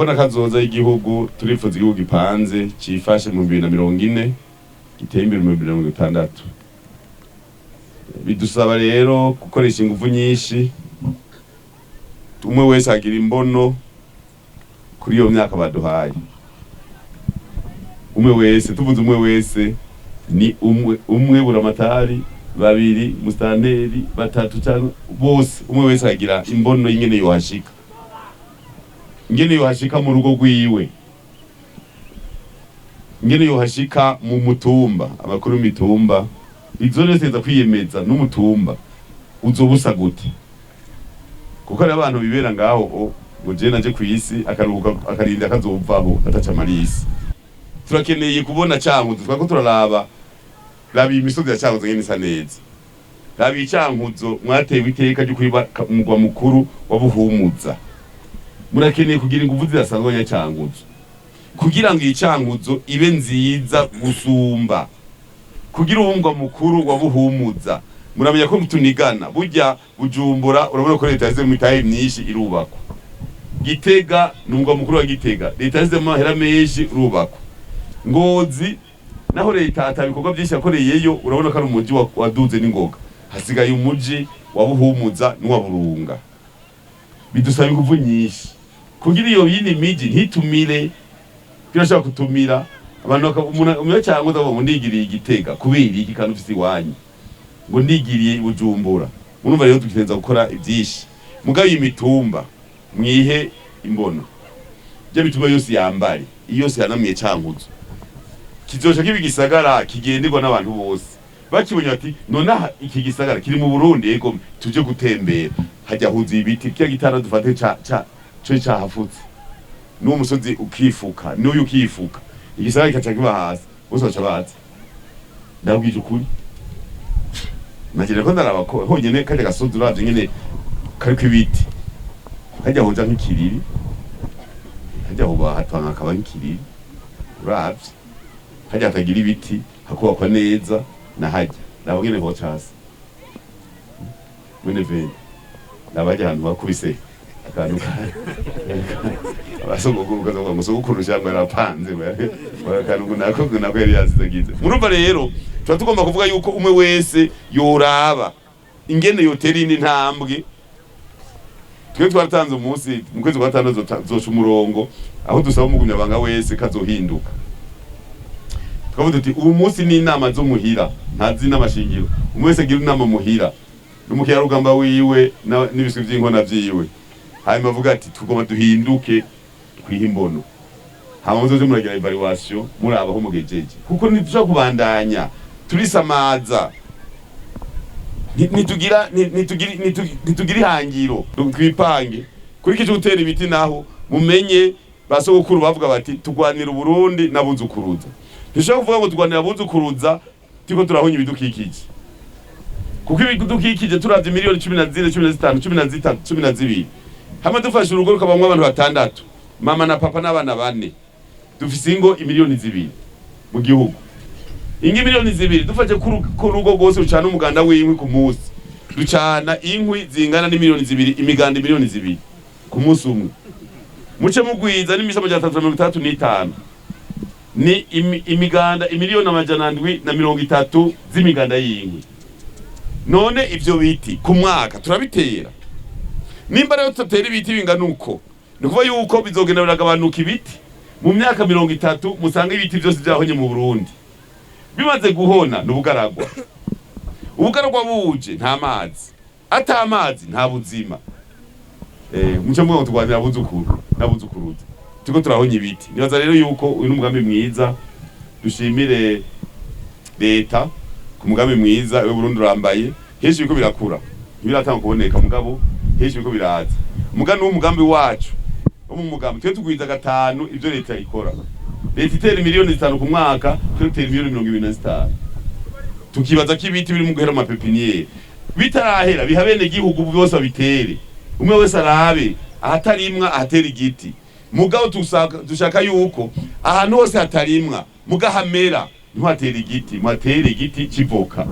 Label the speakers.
Speaker 1: mbona kazoza y'igihugu turifuza igihugu gipanze cifashe mu 2040 giteye imbere mu 2060. Bidusaba rero gukoresha ingufu nyinshi, umwe wese agira imbono kuri iyo myaka baduhaye. Umwe wese, tuvuze umwe wese ni umwe buramatari, babiri mustanteri, batatu cyangwa bose, umwe wese agira imbono y'ingene yohashika. Ingene yohashika mu rugo rwiwe, ingene yohashika mu mutumba, abakuru mitumba, izo neza kwiyemeza n'umutumba uzobusa gute. Kuko ari abantu bibera ngaho ngo je naje kwisi akaruhuka akarinda akazovaho ataca marisi. Turakeneye kubona Cankuzu, twako turaraba imisozi ya Cankuzu ngene isa neza. Rabi Cankuzu mwatewe iteka ryo kwiba umurwa mukuru wa Buhumuza. Murakeneye kugira ingufu zidasanzwe ya Cankuzu, kugira ngo Cankuzu ibe nziza gusumba, kugira umurwa mukuru wa Buhumuza. Muramenya ko mutunigana burya Bujumbura, urabona ko leta yaze mu mitahe myinshi irubakwa. Gitega n'umurwa mukuru wa Gitega, leta yaze mu mahera menshi irubakwa. Ngozi naho leta atabikorwa byinshi yakoreyeyo, urabona ko ari umuji waduze n'ingoga. Hasigaye umuji wa Buhumuza n'uwa Burunga. Bidusaba ingufu nyinshi kugira iyo yindi miji ntitumire, birashaka kutumira abantu umwe cyangwa ndabo ndigiriye Gitega kubera iki kandi ufite iwanyu ngo ndigiriye Bujumbura. Murumva rero tukitenza gukora ibyinshi mugabe imitumba mwihe imbono byo bituma yose yambare yose yanamiye Cankuzu kizoca kibigisagara kigenderwa n'abantu bose bakibonye ati none iki gisagara kiri mu Burundi yego tuje gutembera hajya huzi ibiti kya gitara dufate cyo cyahafutse n'uwo musozi ukifuka n'uyu ukifuka igisagara cyaca kiba hasi bose bacabaza ndabwije ukuri nagira ko ndaraba ko honyene kajya gasozi uravye nyene kari kwibiti hajya hoja nk'ikiriri hajya hoba hatwanga akaba nk'ikiriri uravye hajya hatagira ibiti hakubakwa neza na hajya nabo nyene ho cyase mwene vene nabajya ahantu bakubise akantu abasogokuru kazoza musogokuru cyangwa yarapanze barakantu nako yari yazizagize. Murumva rero tuba tugomba kuvuga yuko umwe wese yoraba ingene yotera indi ntambwe. Twe twaratanze umunsi mu kwezi kwa 6 zoca umurongo aho dusaba Umunyamabanga wese kazohinduka. Twavuze tuti ubu munsi ni inama zo muhira ntazi n'amashingiro, umwe wese agira inama muhira n'umukira rugamba wiwe n'ibiswi by'inkona vyiwe. Hanyuma avuga ati tugomba duhinduke twihimbono. Hama muzoje muragira evaluation murabaho mugejeje kuko nituja kubandanya turisamaza nitugira ihangiro twipange kuri kije gutera ibiti naho mumenye basogokuru bavuga bati tugwanira Uburundi n'abuzukuruza. Nishaka kuvuga ngo tugwanira abuzukuruza tiko turahonya ibidukikije kuko ibidukikije turavye miliyoni 14 15 12 hama dufashe urugo rukabamwe abantu batandatu mama na papa n'abana bane dufise ingo imiliyoni 2 mu gihugu. Ingi miliyoni 2 dufashe ku rugo rwose rucana umuganda w'inkwi ku munsi ducana inkwi zingana n'imiliyoni 2 imiganda miliyoni 2 ku munsi umwe. Muce mugwiza n'imisamo ya 335 ni imiganda imiliyoni 730 z'imiganda y'inkwi. None ivyo biti ku mwaka turabitera nimba rero tutera ibiti bingana uko nikuva yuko bizogenda biragabanuka ibiti mu myaka 30 musanga ibiti byose byahonye mu Burundi bimaze guhona n'ubugaragwa. Ubugaragwa buje nta mazi, ata amazi nta buzima. Muce mwe tugwanira abuzukuru n'abuzukuruza tuko turahonye ibiti. Nibaza rero yuko uyu n'umugambi mwiza dushimire leta ku mugambi mwiza we Burundi urambaye heshi biko birakura biratanga kuboneka mugabo heshi biko biraza mugano w'umugambi wacu wo mu mugambi twe tugwiza 5 ivyo leta ikora. Leta itera miliyoni 5 ku mwaka twe tutera miliyoni 25 tukibaza ko ibiti biri mu guhera amapepiniere bitarahera bihabene gihugu byose bitere umwe wese arabe ahatarimwa ahatera igiti mugabo dushaka yuko ahantu hose hatarimwa mugahamera ntwatera igiti mwatere igiti civoka.